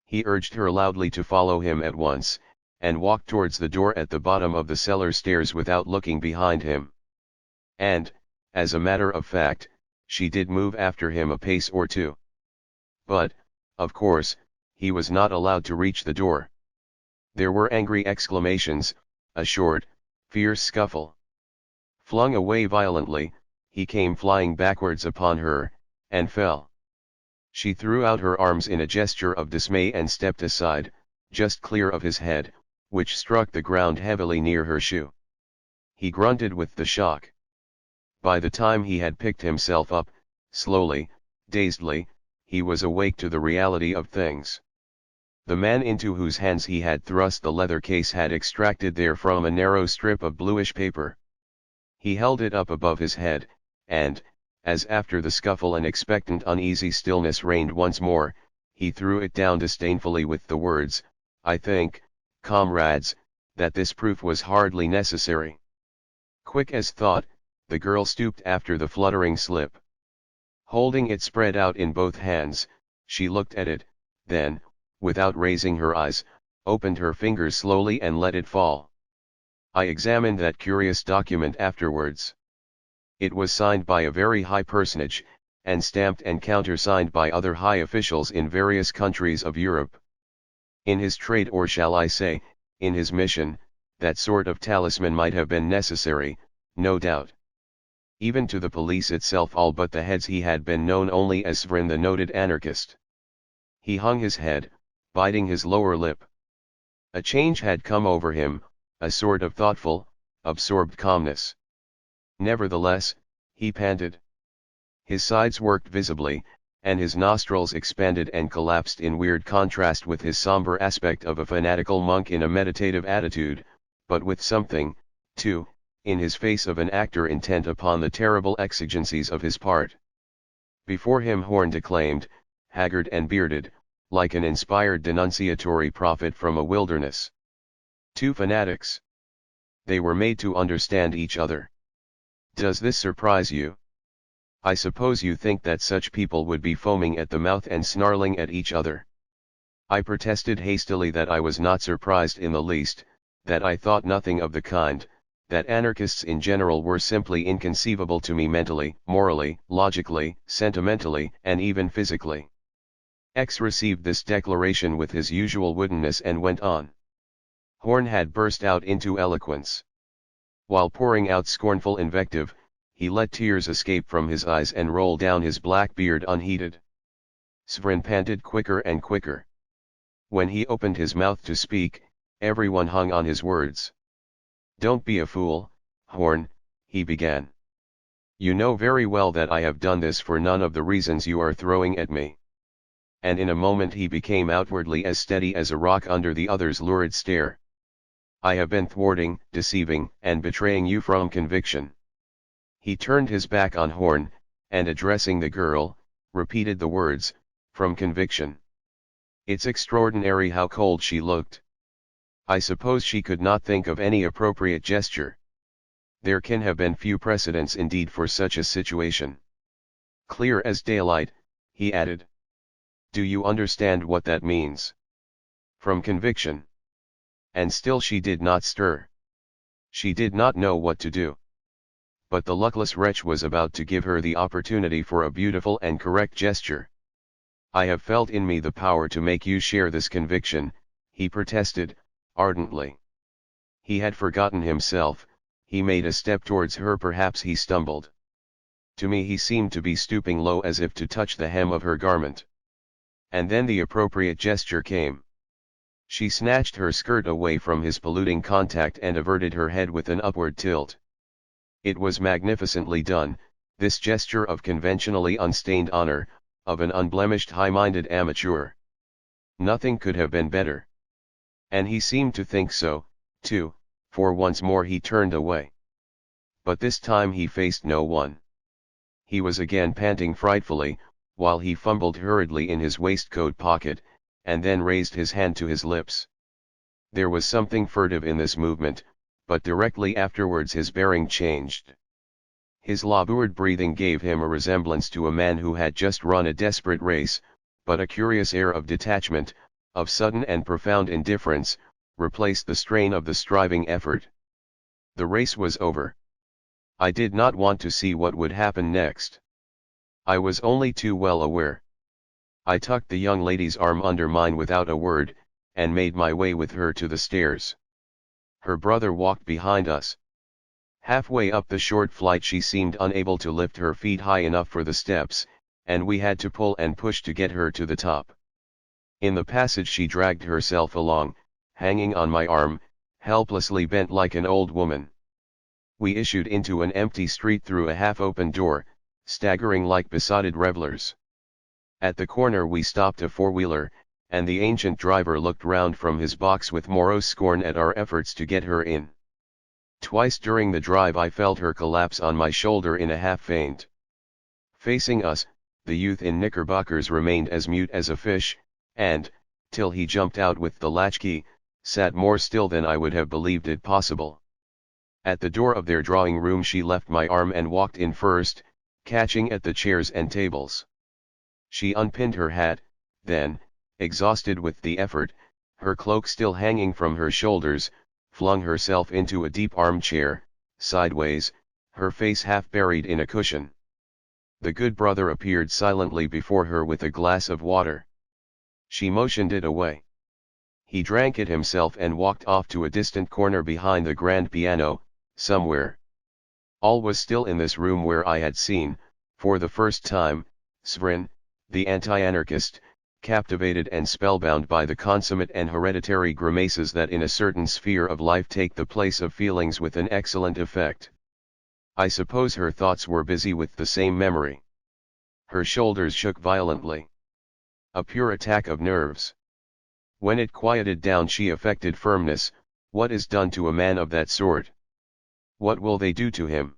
He urged her loudly to follow him at once, and walked towards the door at the bottom of the cellar stairs without looking behind him. And, As a matter of fact, she did move after him a pace or two. But, of course, he was not allowed to reach the door. There were angry exclamations, a short, fierce scuffle. Flung away violently, he came flying backwards upon her, and fell. She threw out her arms in a gesture of dismay and stepped aside, just clear of his head, which struck the ground heavily near her shoe. He grunted with the shock. By the time he had picked himself up, slowly, dazedly, he was awake to the reality of things. The man into whose hands he had thrust the leather case had extracted therefrom a narrow strip of bluish paper. He held it up above his head, and, as after the scuffle an expectant uneasy stillness reigned once more, he threw it down disdainfully with the words, "I think, comrades, that this proof was hardly necessary." Quick as thought, the girl stooped after the fluttering slip. Holding it spread out in both hands, she looked at it, then, without raising her eyes, opened her fingers slowly and let it fall. I examined that curious document afterwards. It was signed by a very high personage, and stamped and countersigned by other high officials in various countries of Europe. In his trade, or shall I say, in his mission, that sort of talisman might have been necessary, no doubt. Even to the police itself, all but the heads, he had been known only as Svrin the noted anarchist. He hung his head, biting his lower lip. A change had come over him, a sort of thoughtful, absorbed calmness. Nevertheless, he panted. His sides worked visibly, and his nostrils expanded and collapsed in weird contrast with his somber aspect of a fanatical monk in a meditative attitude, but with something, too, in his face of an actor intent upon the terrible exigencies of his part. Before him Horn declaimed, haggard and bearded, like an inspired denunciatory prophet from a wilderness. Two fanatics. They were made to understand each other. Does this surprise you? I suppose you think that such people would be foaming at the mouth and snarling at each other. I protested hastily that I was not surprised in the least, that I thought nothing of the kind, that anarchists in general were simply inconceivable to me mentally, morally, logically, sentimentally, and even physically. X received this declaration with his usual woodenness and went on. Horn had burst out into eloquence. While pouring out scornful invective, he let tears escape from his eyes and roll down his black beard unheeded. Svrin panted quicker and quicker. When he opened his mouth to speak, everyone hung on his words. "Don't be a fool, Horn," he began. "You know very well that I have done this for none of the reasons you are throwing at me." And in a moment he became outwardly as steady as a rock under the other's lurid stare. "I have been thwarting, deceiving, and betraying you from conviction." He turned his back on Horn, and addressing the girl, repeated the words, "from conviction." It's extraordinary how cold she looked. I suppose she could not think of any appropriate gesture. There can have been few precedents indeed for such a situation. "Clear as daylight," he added. "Do you understand what that means? From conviction." And still she did not stir. She did not know what to do. But the luckless wretch was about to give her the opportunity for a beautiful and correct gesture. "I have felt in me the power to make you share this conviction," he protested, ardently. He had forgotten himself. He made a step towards her. Perhaps he stumbled. To me he seemed to be stooping low as if to touch the hem of her garment. And then the appropriate gesture came. She snatched her skirt away from his polluting contact and averted her head with an upward tilt. It was magnificently done, this gesture of conventionally unstained honor, of an unblemished high-minded amateur. Nothing could have been better. And he seemed to think so, too, for once more he turned away. But this time he faced no one. He was again panting frightfully, while he fumbled hurriedly in his waistcoat pocket, and then raised his hand to his lips. There was something furtive in this movement, but directly afterwards his bearing changed. His labored breathing gave him a resemblance to a man who had just run a desperate race, but a curious air of detachment, of sudden and profound indifference, replaced the strain of the striving effort. The race was over. I did not want to see what would happen next. I was only too well aware. I tucked the young lady's arm under mine without a word, and made my way with her to the stairs. Her brother walked behind us. Halfway up the short flight she seemed unable to lift her feet high enough for the steps, and we had to pull and push to get her to the top. In the passage she dragged herself along, hanging on my arm, helplessly bent like an old woman. We issued into an empty street through a half-open door, staggering like besotted revelers. At the corner we stopped a four-wheeler, and the ancient driver looked round from his box with morose scorn at our efforts to get her in. Twice during the drive I felt her collapse on my shoulder in a half-faint. Facing us, the youth in knickerbockers remained as mute as a fish, and, till he jumped out with the latchkey, sat more still than I would have believed it possible. At the door of their drawing room she left my arm and walked in first, catching at the chairs and tables. She unpinned her hat, then, exhausted with the effort, her cloak still hanging from her shoulders, flung herself into a deep armchair, sideways, her face half buried in a cushion. The good brother appeared silently before her with a glass of water. She motioned it away. He drank it himself and walked off to a distant corner behind the grand piano, somewhere. All was still in this room where I had seen, for the first time, Svrin, the anti-anarchist, captivated and spellbound by the consummate and hereditary grimaces that in a certain sphere of life take the place of feelings with an excellent effect. I suppose her thoughts were busy with the same memory. Her shoulders shook violently. A pure attack of nerves. When it quieted down she affected firmness. What is done to a man of that sort? What will they do to him?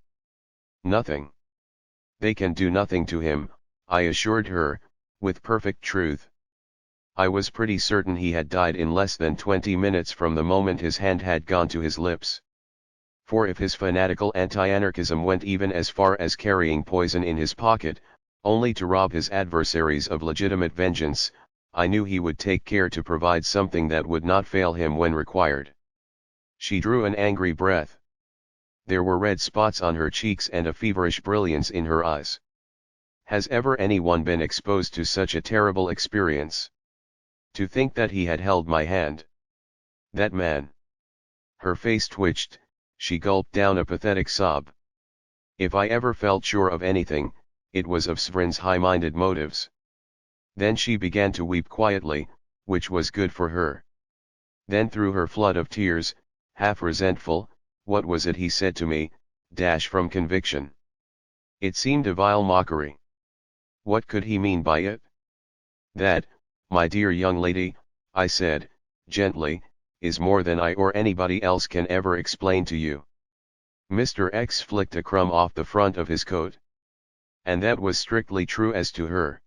Nothing. They can do nothing to him, I assured her, with perfect truth. I was pretty certain he had died in less than 20 minutes from the moment his hand had gone to his lips. For if his fanatical anti-anarchism went even as far as carrying poison in his pocket, only to rob his adversaries of legitimate vengeance, I knew he would take care to provide something that would not fail him when required. She drew an angry breath. There were red spots on her cheeks and a feverish brilliance in her eyes. Has ever anyone been exposed to such a terrible experience? To think that he had held my hand. That man. Her face twitched, she gulped down a pathetic sob. If I ever felt sure of anything, it was of Svrin's high-minded motives. Then she began to weep quietly, which was good for her. Then through her flood of tears, half resentful, what was it he said to me, from conviction. It seemed a vile mockery. What could he mean by it? That, my dear young lady, I said, gently, is more than I or anybody else can ever explain to you. Mr. X flicked a crumb off the front of his coat. And that was strictly true as to her.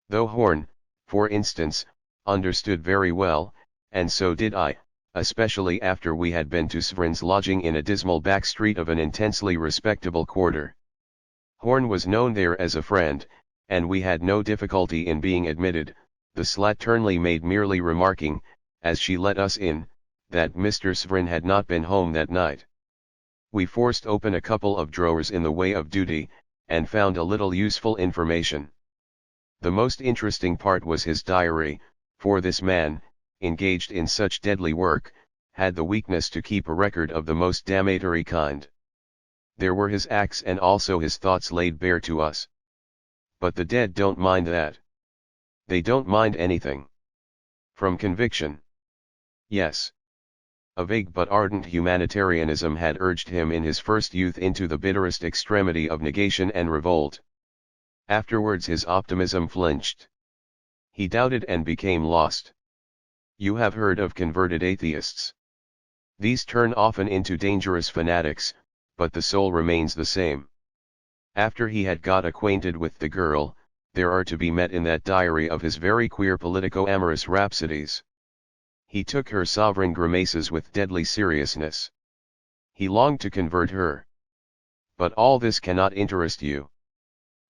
Though Horn, for instance, understood very well, and so did I, especially after we had been to Svrin's lodging in a dismal back street of an intensely respectable quarter. Horn was known there as a friend, and we had no difficulty in being admitted, the slatternly maid merely remarking, as she let us in, that Mr. Svrin had not been home that night. We forced open a couple of drawers in the way of duty, and found a little useful information. The most interesting part was his diary, for this man, engaged in such deadly work, had the weakness to keep a record of the most damnatory kind. There were his acts and also his thoughts laid bare to us. But the dead don't mind that. They don't mind anything. From conviction. Yes. A vague but ardent humanitarianism had urged him in his first youth into the bitterest extremity of negation and revolt. Afterwards his optimism flinched. He doubted and became lost. You have heard of converted atheists. These turn often into dangerous fanatics, but the soul remains the same. After he had got acquainted with the girl, there are to be met in that diary of his very queer politico-amorous rhapsodies. He took her sovereign grimaces with deadly seriousness. He longed to convert her. But all this cannot interest you.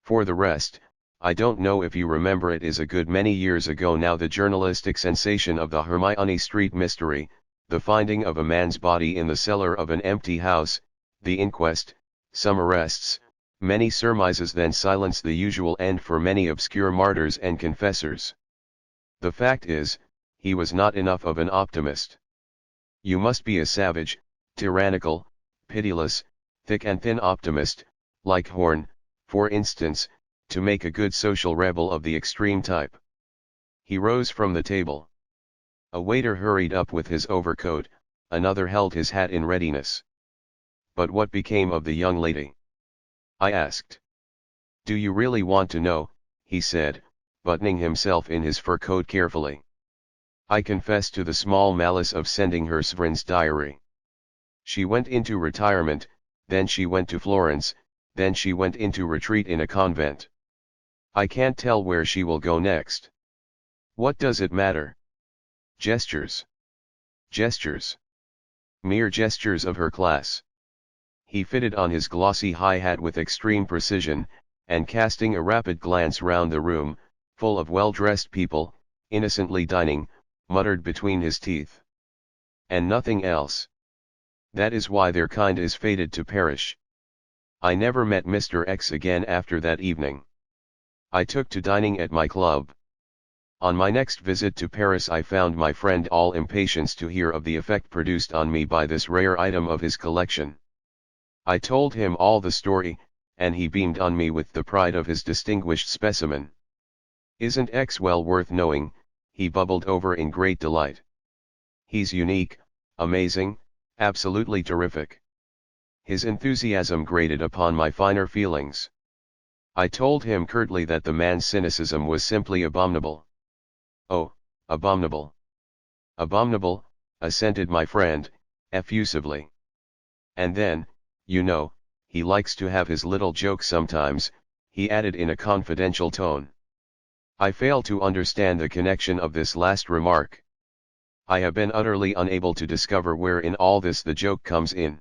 For the rest, I don't know if you remember, it is a good many years ago now, the journalistic sensation of the Hermione Street mystery, the finding of a man's body in the cellar of an empty house, the inquest, some arrests, many surmises, then silence, the usual end for many obscure martyrs and confessors. The fact is, he was not enough of an optimist. You must be a savage, tyrannical, pitiless, thick and thin optimist, like Horn, for instance, to make a good social rebel of the extreme type. He rose from the table. A waiter hurried up with his overcoat, another held his hat in readiness. But what became of the young lady? I asked. Do you really want to know? He said, buttoning himself in his fur coat carefully. I confess to the small malice of sending her Svrin's diary. She went into retirement, then she went to Florence, then she went into retreat in a convent. I can't tell where she will go next. What does it matter? Gestures. Gestures. Mere gestures of her class. He fitted on his glossy high hat with extreme precision, and casting a rapid glance round the room, full of well-dressed people, innocently dining, muttered between his teeth. And nothing else. That is why their kind is fated to perish. I never met Mr. X again after that evening. I took to dining at my club. On my next visit to Paris I found my friend all impatience to hear of the effect produced on me by this rare item of his collection. I told him all the story, and he beamed on me with the pride of his distinguished specimen. Isn't X well worth knowing? He bubbled over in great delight. He's unique, amazing, absolutely terrific. His enthusiasm grated upon my finer feelings. I told him curtly that the man's cynicism was simply abominable. Oh, abominable. Abominable, assented my friend, effusively. And then, you know, he likes to have his little joke sometimes, he added in a confidential tone. I fail to understand the connection of this last remark. I have been utterly unable to discover where in all this the joke comes in.